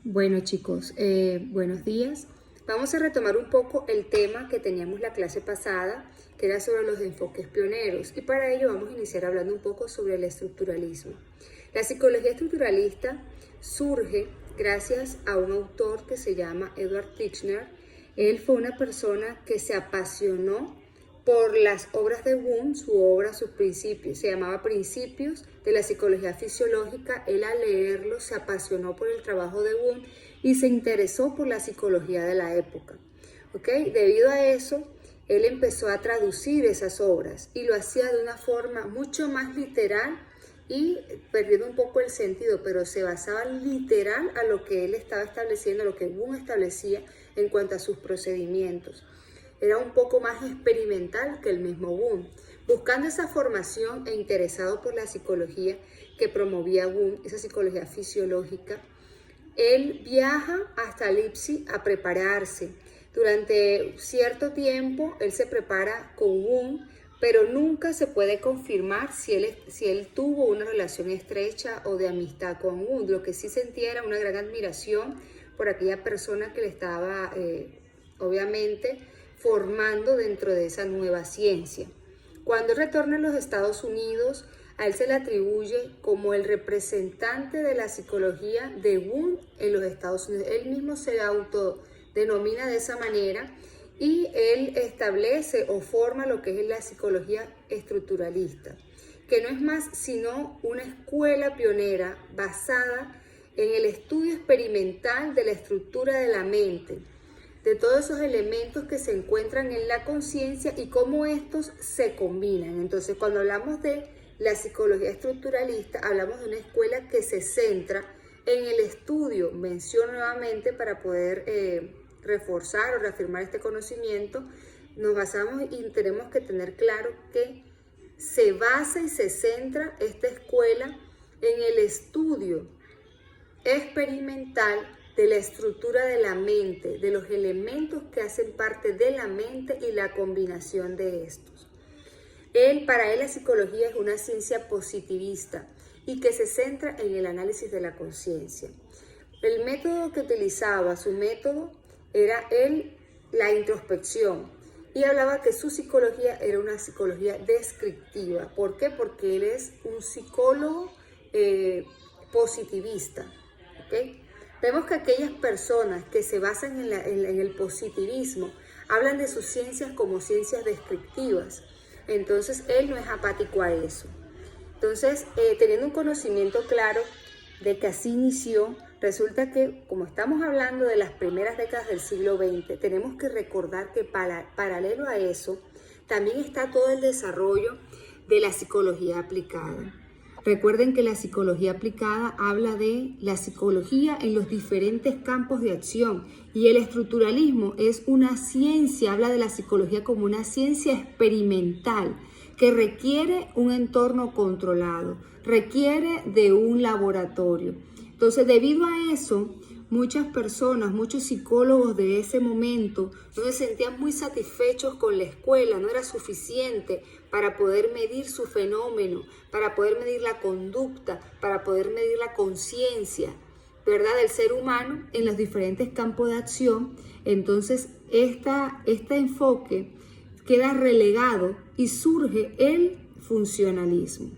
Bueno chicos, buenos días. Vamos a retomar un poco el tema que teníamos la clase pasada, que era sobre los enfoques pioneros, y para ello vamos a iniciar hablando un poco sobre el estructuralismo. La psicología estructuralista surge gracias a un autor que se llama Edward Titchener. Él fue una persona que se apasionó por las obras de Wundt, sus principios, se llamaba Principios de la Psicología Fisiológica. Él al leerlo se apasionó por el trabajo de Wundt y se interesó por la psicología de la época. Debido a eso, él empezó a traducir esas obras y lo hacía de una forma mucho más literal y perdiendo un poco el sentido, pero se basaba literal a lo que él estaba estableciendo, a lo que Wundt establecía en cuanto a sus procedimientos. Era un poco más experimental que el mismo Wundt. Buscando esa formación e interesado por la psicología que promovía Wundt, esa psicología fisiológica, él viaja hasta Leipzig a prepararse. Durante cierto tiempo él se prepara con Wundt, pero nunca se puede confirmar si él tuvo una relación estrecha o de amistad con Wundt. Lo que sí sentía era una gran admiración por aquella persona que le estaba, obviamente, formando dentro de esa nueva ciencia. Cuando retorna a los Estados Unidos, a él se le atribuye como el representante de la psicología de Wundt en los Estados Unidos. Él mismo se autodenomina de esa manera y él establece o forma lo que es la psicología estructuralista, que no es más sino una escuela pionera basada en el estudio experimental de la estructura de la mente, de todos esos elementos que se encuentran en la conciencia y cómo estos se combinan. Entonces, cuando hablamos de la psicología estructuralista, hablamos de una escuela que se centra en el estudio, menciono nuevamente para poder reforzar o reafirmar este conocimiento, nos basamos y tenemos que tener claro que se basa y se centra esta escuela en el estudio experimental de la estructura de la mente, de los elementos que hacen parte de la mente y la combinación de estos. Para él la psicología es una ciencia positivista y que se centra en el análisis de la conciencia. El método que utilizaba, su método, era la introspección, y hablaba que su psicología era una psicología descriptiva. ¿Por qué? Porque él es un psicólogo positivista. Vemos que aquellas personas que se basan en el positivismo hablan de sus ciencias como ciencias descriptivas. Entonces, él no es apático a eso. Entonces, teniendo un conocimiento claro de que así inició, resulta que, como estamos hablando de las primeras décadas del siglo XX, tenemos que recordar que paralelo a eso, también está todo el desarrollo de la psicología aplicada. Recuerden que la psicología aplicada habla de la psicología en los diferentes campos de acción, y el estructuralismo es una ciencia, habla de la psicología como una ciencia experimental que requiere un entorno controlado, requiere de un laboratorio. Entonces, debido a eso, muchas personas, muchos psicólogos de ese momento no se sentían muy satisfechos con la escuela, no era suficiente para poder medir su fenómeno, para poder medir la conducta, para poder medir la conciencia, ¿verdad?, del ser humano en los diferentes campos de acción. Entonces, este enfoque queda relegado y surge el funcionalismo.